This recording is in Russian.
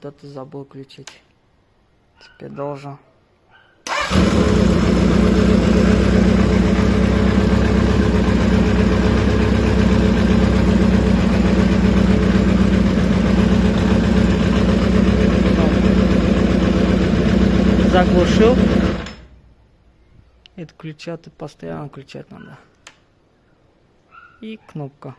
вот это забыл включить. Теперь должен. Заглушил. Это ключа ты постоянно включать надо. И кнопка.